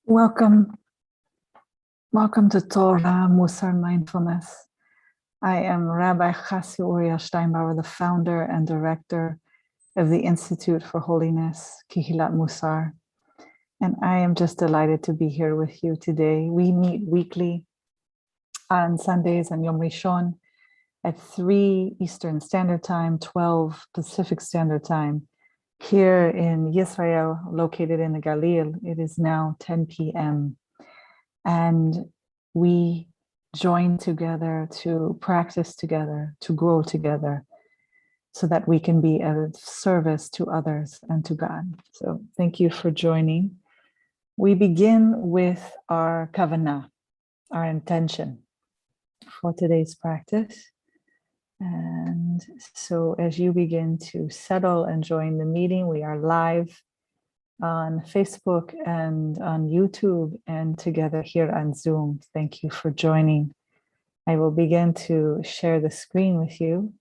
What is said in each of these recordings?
Welcome to Torah, Mussar Mindfulness. I am Rabbi Chasya, the founder and director of the Institute for Holiness, Kehilat Mussar. And I am just delighted to be here with you today. We meet weekly on Sundays and Yom Rishon at 3 Eastern Standard Time, 12 Pacific Standard Time. Here in Israel, located in the Galil, it is now 10 p.m. And we join together to practice together, to grow together, so that we can be of service to others and to God. So thank you for joining. We begin with our kavanah, our intention for today's practice. And so as you begin to settle and join the meeting, we are live on Facebook and on YouTube and together here on Zoom. Thank you for joining. I will begin to share the screen with you,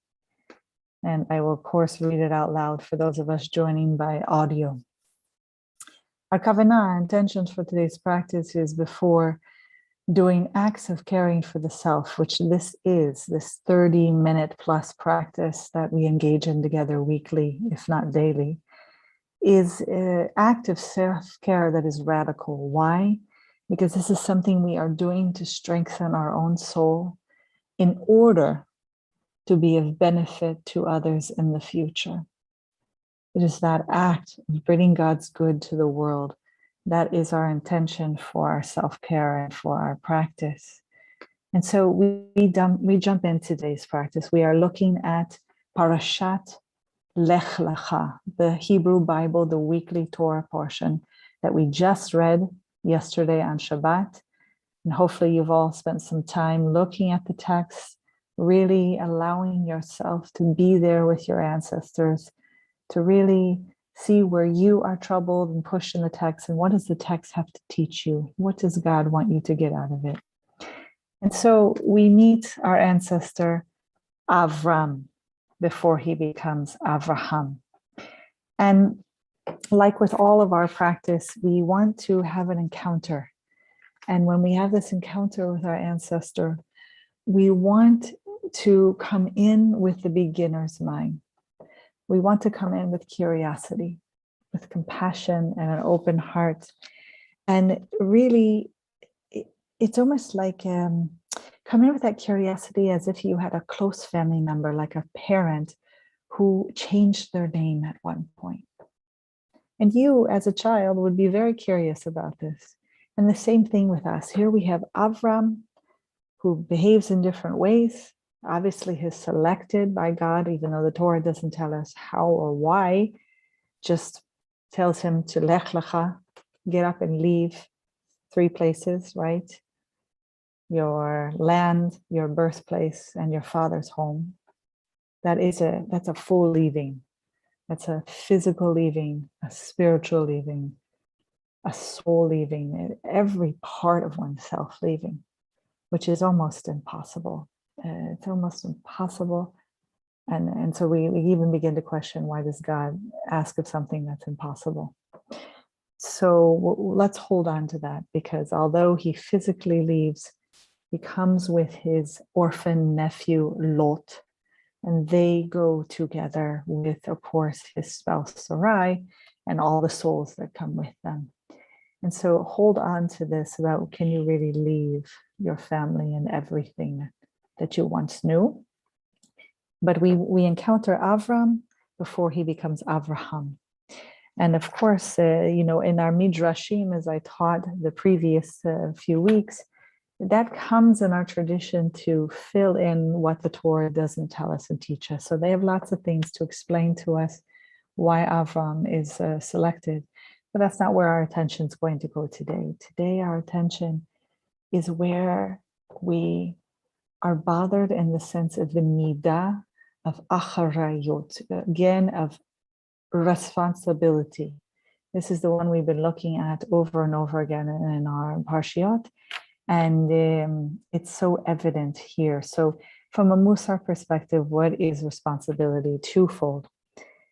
and I will of course read it out loud for those of us joining by audio. Our kavanah, intentions for today's practice, is before doing acts of caring for the self, which this 30-minute plus practice that we engage in together weekly, if not daily, is an act of self-care that is radical. Why? Because this is something we are doing to strengthen our own soul in order to be of benefit to others in the future. It is that act of bringing God's good to the world. That is our intention for our self-care and for our practice. And so we jump into today's practice. We are looking at parashat Lech Lecha, the Hebrew Bible, the weekly Torah portion that we just read yesterday on Shabbat. And hopefully you've all spent some time looking at the text, really allowing yourself to be there with your ancestors, to really see where you are troubled and pushed in the text, and what does the text have to teach you? What does God want you to get out of it? And so we meet our ancestor Avram before he becomes Avraham. And like with all of our practice, we want to have an encounter. And when we have this encounter with our ancestor, we want to come in with the beginner's mind. We want to come in with curiosity, with compassion and an open heart. And really, it's almost like come in with that curiosity as if you had a close family member, like a parent who changed their name at one point. And you, as a child, would be very curious about this. And the same thing with us. Here we have Avram, who behaves in different ways. Obviously, he's selected by God, even though the Torah doesn't tell us how or why, just tells him to Lech Lecha, get up and leave 3 places, right? Your land, your birthplace, and your father's home. That's a full leaving. That's a physical leaving, a spiritual leaving, a soul leaving, every part of oneself leaving, which is almost impossible. It's almost impossible. And so we even begin to question, why does God ask of something that's impossible? So let's hold on to that, because although he physically leaves, he comes with his orphan nephew, Lot, and they go together with, of course, his spouse, Sarai, and all the souls that come with them. And so hold on to this about, can you really leave your family and everything that you once knew? But we encounter Avram before he becomes Avraham. And of course, in our midrashim, as I taught the previous few weeks, that comes in our tradition to fill in what the Torah doesn't tell us and teach us. So they have lots of things to explain to us why Avram is selected. But that's not where our attention is going to go today. Today, our attention is where we are bothered in the sense of the midah of acharayot, again, of responsibility. This is the one we've been looking at over and over again in our parshiot, and it's so evident here. So from a Mussar perspective, what is responsibility? Twofold.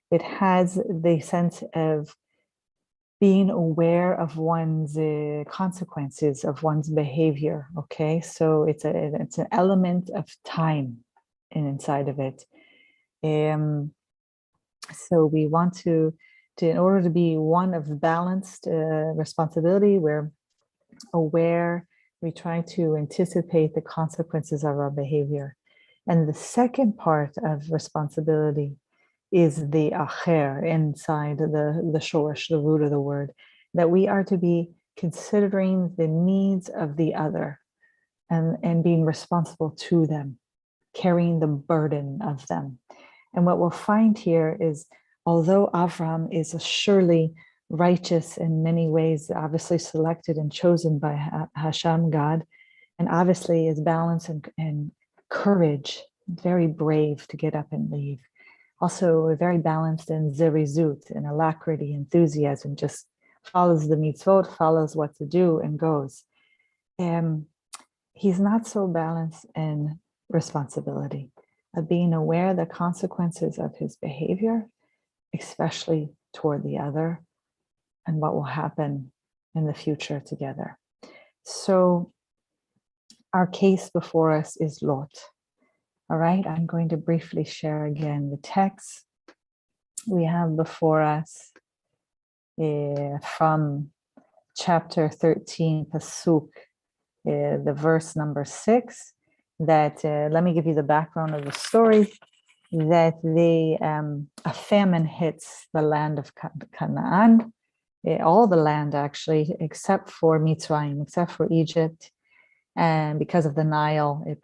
It has the sense of being aware of one's consequences of one's behavior. Okay, so it's an element of time inside of it. So we want to in order to be one of balanced responsibility, we're aware, we try to anticipate the consequences of our behavior. And the second part of responsibility is the acher, inside the shorish, the root of the word, that we are to be considering the needs of the other and being responsible to them, carrying the burden of them. And what we'll find here is, although Avram is surely righteous in many ways, obviously selected and chosen by Hashem, God, and obviously is balanced and courage, very brave to get up and leave. Also very balanced in zerizut, in alacrity, enthusiasm, just follows the mitzvot, follows what to do and goes. He's not so balanced in responsibility of being aware of the consequences of his behavior, especially toward the other, and what will happen in the future together. So our case before us is Lot. All right, I'm going to briefly share again the text we have before us from chapter 13, Pasuk, the verse number 6, that let me give you the background of the story, that a famine hits the land of Canaan, all the land actually, except for Mitzrayim, except for Egypt. And because of the Nile, it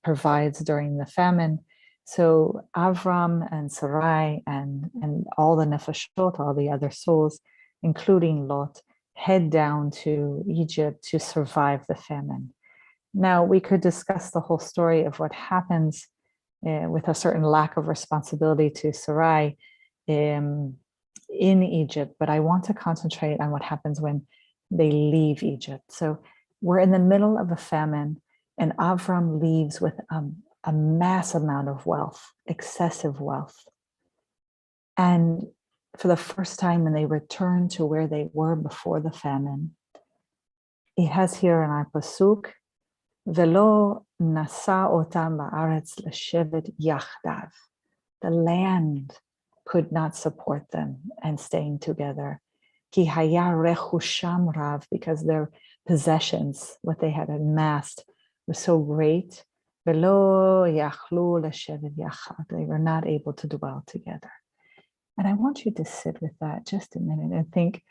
provides during the famine. So Avram and Sarai and all the nefashot, all the other souls, including Lot, head down to Egypt to survive the famine. Now, we could discuss the whole story of what happens with a certain lack of responsibility to Sarai in Egypt, but I want to concentrate on what happens when they leave Egypt. So we're in the middle of a famine, and Avram leaves with a mass amount of wealth, excessive wealth. And for the first time, when they return to where they were before the famine, it has here in our pasuk, "Velo nasa otam ba'aretz leshevet yachdav." The land could not support them and staying together. Ki haya rechusham rav, because their possessions, what they had amassed, was so great. Velo yachlu leshevet yachad. They were not able to dwell together. And I want you to sit with that just a minute and think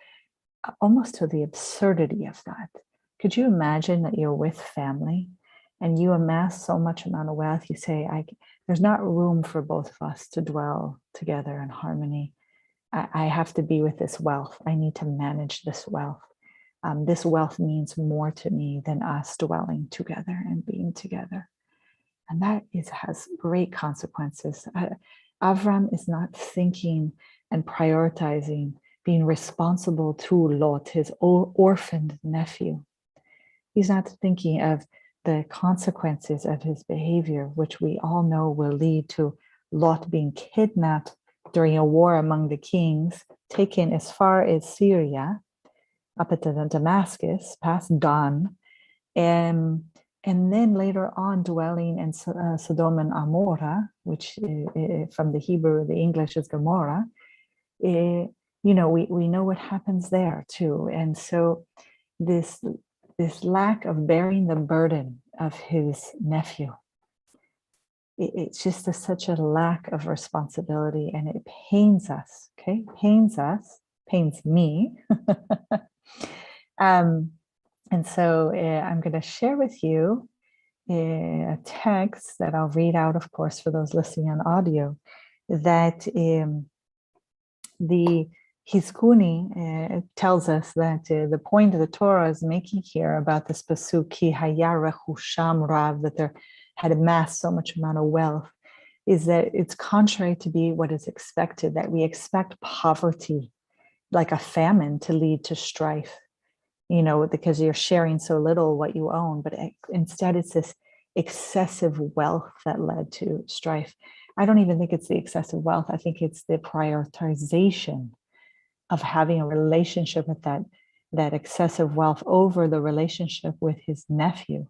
almost to the absurdity of that. Could you imagine that you're with family and you amass so much amount of wealth, you say, there's not room for both of us to dwell together in harmony. I have to be with this wealth. I need to manage this wealth. This wealth means more to me than us dwelling together and being together. And that has great consequences. Avram is not thinking and prioritizing being responsible to Lot, his orphaned nephew. He's not thinking of the consequences of his behavior, which we all know will lead to Lot being kidnapped during a war among the kings, taken as far as Syria, up at Damascus, past Dan, and then later on dwelling in Sodom and Amorah, which from the Hebrew, the English is Gomorrah. We know what happens there too. And so this lack of bearing the burden of his nephew, it's just such a lack of responsibility, and it pains us, okay? Pains me. And so I'm going to share with you a text that I'll read out, of course, for those listening on audio, that the Hizkuni tells us that the point of the Torah is making here about this pasuk, ki haya rechusham rav, that there had amassed so much amount of wealth, is that it's contrary to be what is expected, that we expect poverty, like a famine, to lead to strife, because you're sharing so little what you own, but instead it's this excessive wealth that led to strife. I don't even think it's the excessive wealth. I think it's the prioritization of having a relationship with that excessive wealth over the relationship with his nephew.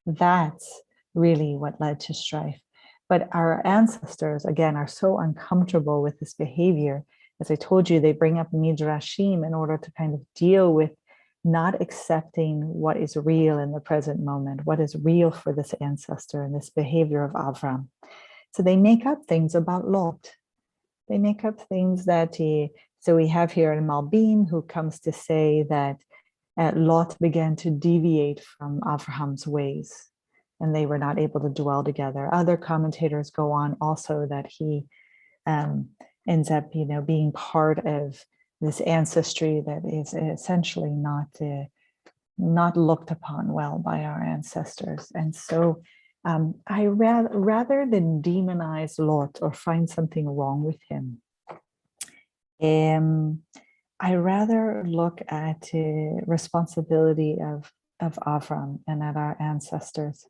That's really what led to strife. But our ancestors, again, are so uncomfortable with this behavior. As I told you, they bring up midrashim in order to kind of deal with not accepting what is real in the present moment, what is real for this ancestor and this behavior of Avram. So they make up things about Lot. They make up things that so we have here in Malbim, who comes to say that Lot began to deviate from Avraham's ways, and they were not able to dwell together. Other commentators go on also that he ends up, being part of this ancestry that is essentially not looked upon well by our ancestors. And so I rather than demonize Lot or find something wrong with him, I rather look at responsibility of Avram and at our ancestors.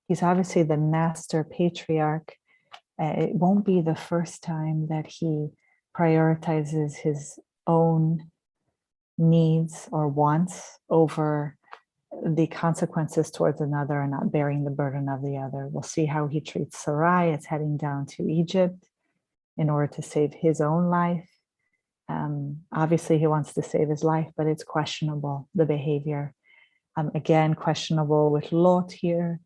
He's obviously the master patriarch. It won't be the first time that he prioritizes his own needs or wants over the consequences towards another and not bearing the burden of the other. We'll see how he treats Sarai as heading down to Egypt in order to save his own life. Obviously, he wants to save his life, but it's questionable, the behavior. Again, questionable with Lot here.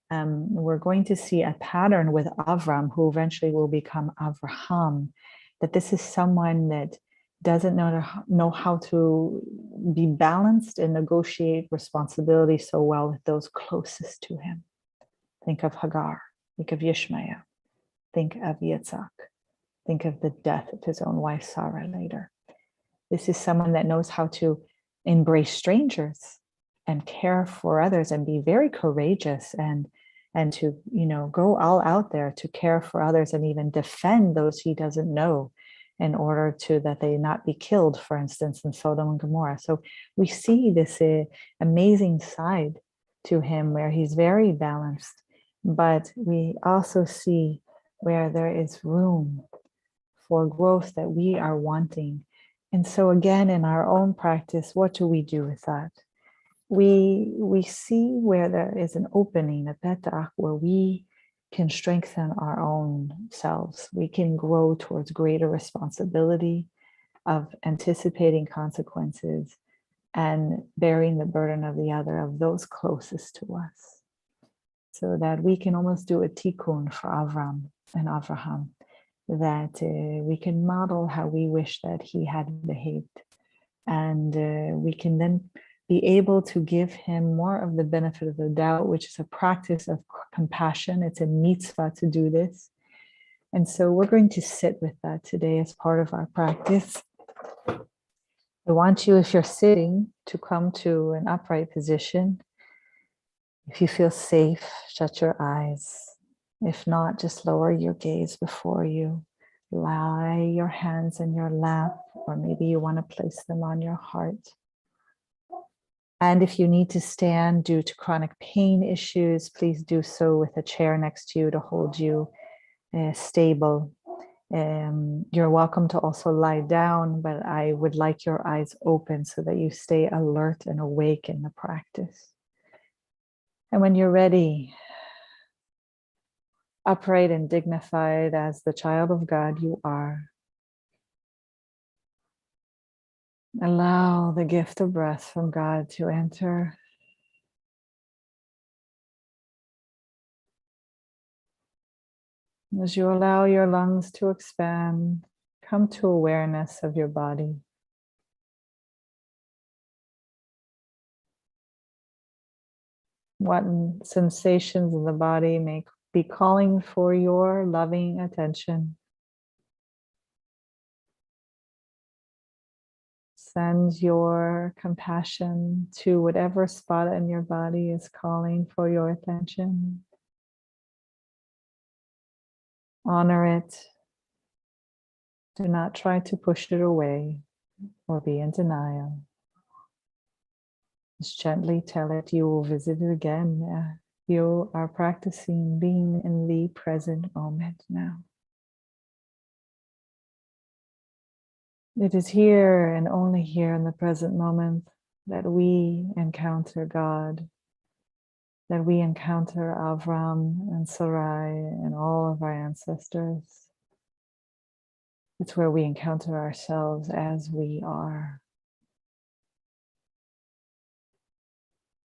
We're going to see a pattern with Avram, who eventually will become Avraham, that this is someone that doesn't know how to be balanced and negotiate responsibility so well with those closest to him. Think of Hagar, think of Ishmael, think of Yitzhak, think of the death of his own wife, Sarah, later. This is someone that knows how to embrace strangers and care for others and be very courageous and to, go all out there to care for others and even defend those he doesn't know in order to that they not be killed, for instance, in Sodom and Gomorrah. So we see this amazing side to him where he's very balanced, but we also see where there is room for growth that we are wanting. And so again, in our own practice, what do we do with that? We see where there is an opening, a petach, where we can strengthen our own selves. We can grow towards greater responsibility of anticipating consequences and bearing the burden of the other, of those closest to us, so that we can almost do a tikkun for Avram and Avraham, that we can model how we wish that he had behaved. And we can then be able to give him more of the benefit of the doubt, which is a practice of compassion. It's a mitzvah to do this. And so we're going to sit with that today as part of our practice. I want you, if you're sitting, to come to an upright position. If you feel safe, shut your eyes. If not, just lower your gaze before you. Lie your hands in your lap, or maybe you want to place them on your heart. And if you need to stand due to chronic pain issues, please do so with a chair next to you to hold you stable. You're welcome to also lie down, but I would like your eyes open so that you stay alert and awake in the practice. And when you're ready, upright and dignified as the child of God you are, allow the gift of breath from God to enter. As you allow your lungs to expand, come to awareness of your body. What sensations in the body may be calling for your loving attention. Send your compassion to whatever spot in your body is calling for your attention. Honor it. Do not try to push it away or be in denial. Just gently tell it you will visit it again. You are practicing being in the present moment now. It is here and only here in the present moment that we encounter God, that we encounter Avram and Sarai and all of our ancestors. It's where we encounter ourselves as we are.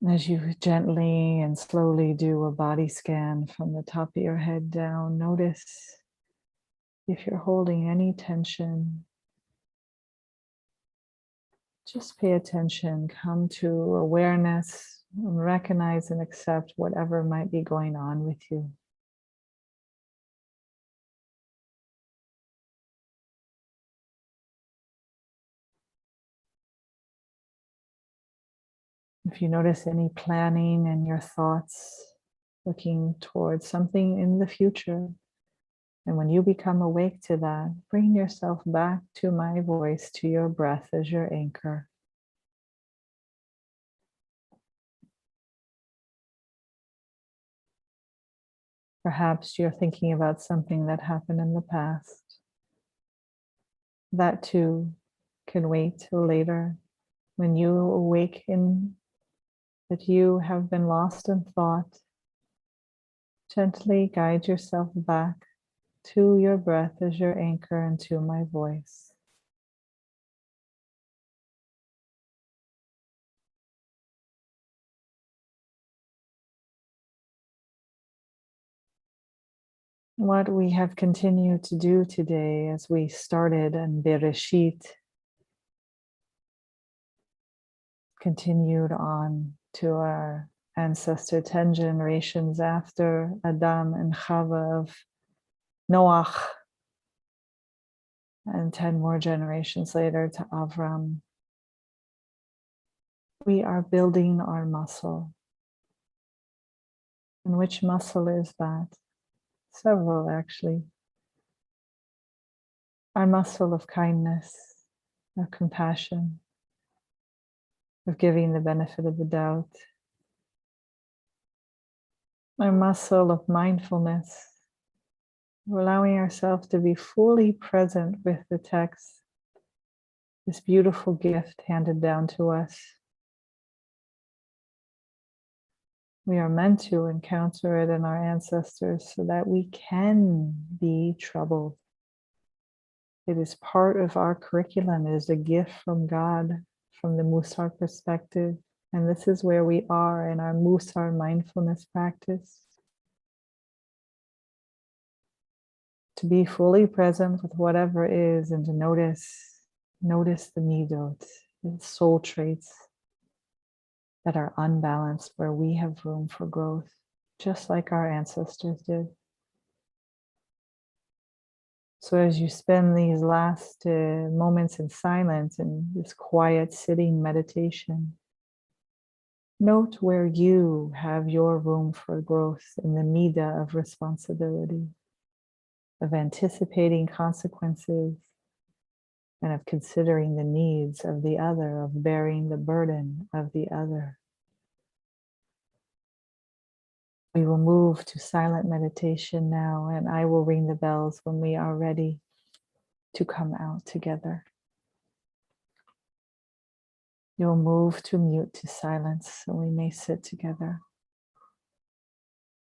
As you gently and slowly do a body scan from the top of your head down, notice if you're holding any tension. Just pay attention, come to awareness, and recognize and accept whatever might be going on with you. If you notice any planning in your thoughts, looking towards something in the future, and when you become awake to that, bring yourself back to my voice, to your breath as your anchor. Perhaps you're thinking about something that happened in the past. That too can wait till later. When you awaken that you have been lost in thought, gently guide yourself back to your breath as your anchor and to my voice. What we have continued to do today as we started in Bereshit, continued on to our ancestor 10 generations after Adam and Chava of Noach, and 10 more generations later to Avram. We are building our muscle. And which muscle is that? Several, actually. Our muscle of kindness, of compassion, of giving the benefit of the doubt. Our muscle of mindfulness, allowing ourselves to be fully present with the text, this beautiful gift handed down to us. We are meant to encounter it in our ancestors so that we can be troubled. It is part of our curriculum. It is a gift from God, from the Mussar perspective. And this is where we are in our Mussar mindfulness practice. To be fully present with whatever is and to notice the middot, the soul traits that are unbalanced, where we have room for growth, just like our ancestors did. So as you spend these last moments in silence and this quiet sitting meditation, note where you have your room for growth in the midah of responsibility, of anticipating consequences, and of considering the needs of the other, of bearing the burden of the other. We will move to silent meditation now, and I will ring the bells when we are ready to come out together. You'll move to mute, to silence, so we may sit together.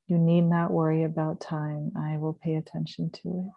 You need not worry about time. I will pay attention to it.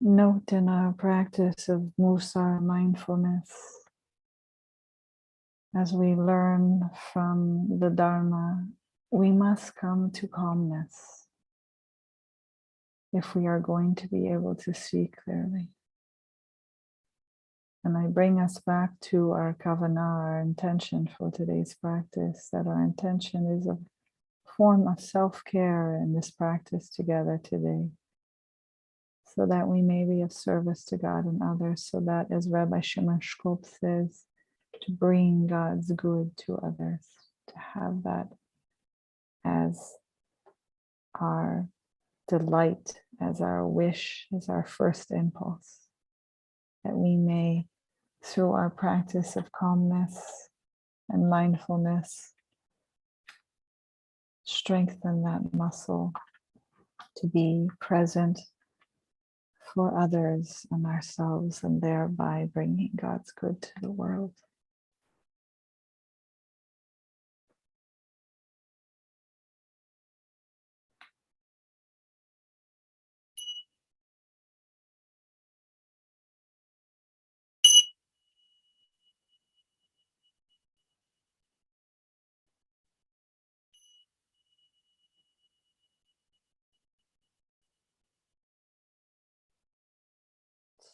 Note in our practice of Mussar mindfulness, as we learn from the Dharma, we must come to calmness if we are going to be able to see clearly. And I bring us back to our kavanah, our intention for today's practice, that our intention is a form of self-care in this practice together today, so that we may be of service to God and others, so that, as Rabbi Shimon Shkop says, to bring God's good to others, to have that as our delight, as our wish, as our first impulse, that we may, through our practice of calmness and mindfulness, strengthen that muscle to be present for others and ourselves, and thereby bringing God's good to the world.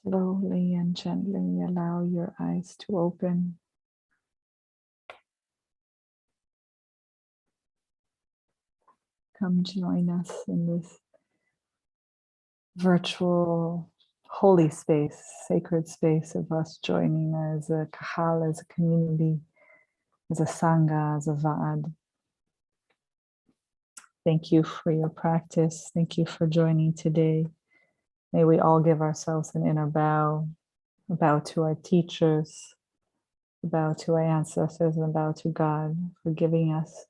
Slowly and gently allow your eyes to open. Come join us in this virtual holy space, sacred space of us joining as a kahal, as a community, as a sangha, as a va'ad. Thank you for your practice. Thank you for joining today. May we all give ourselves an inner bow, a bow to our teachers, a bow to our ancestors, and a bow to God for giving us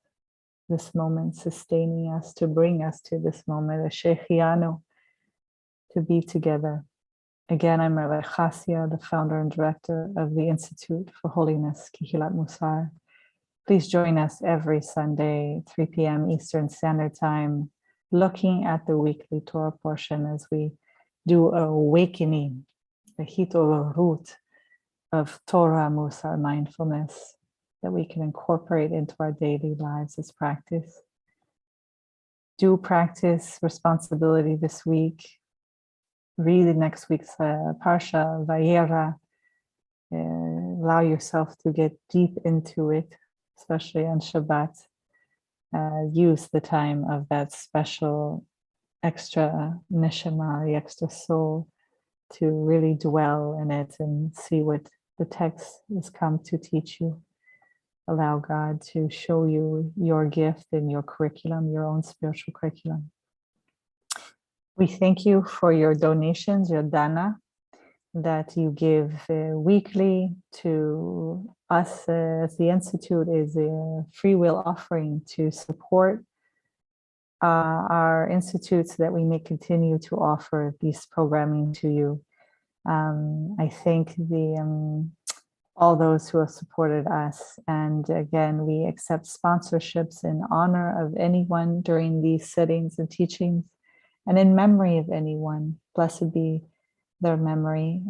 this moment, sustaining us, to bring us to this moment, a shechianu, to be together. Again, I'm Rabbi Chasya, the founder and director of the Institute for Holiness, Kehilat Mussar. Please join us every Sunday, 3 p.m. Eastern Standard Time, looking at the weekly Torah portion as we do an awakening, the hitorut of Torah, Mussar, mindfulness, that we can incorporate into our daily lives as practice. Do practice responsibility this week. Read next week's parasha, Vayera. Allow yourself to get deep into it, especially on Shabbat. Use the time of that special extra neshama, the extra soul, to really dwell in it and see what the text has come to teach you. Allow God to show you your gift and your curriculum, your own spiritual curriculum. We thank you for your donations, your dana, that you give weekly to us as the Institute is a free will offering to support our institutes, that we may continue to offer this programming to you. I thank all those who have supported us. And again, we accept sponsorships in honor of anyone during these sittings and teachings, and in memory of anyone. Blessed be their memory.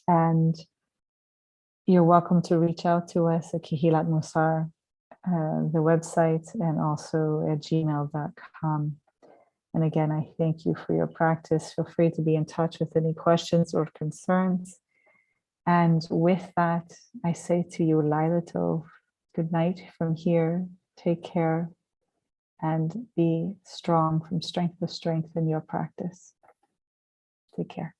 And you're welcome to reach out to us at Kehilat Mussar, the website, and also at gmail.com. And again, I thank you for your practice. Feel free to be in touch with any questions or concerns. And with that, I say to you, Laila Tov, good night from here. Take care and be strong, from strength to strength in your practice. Take care.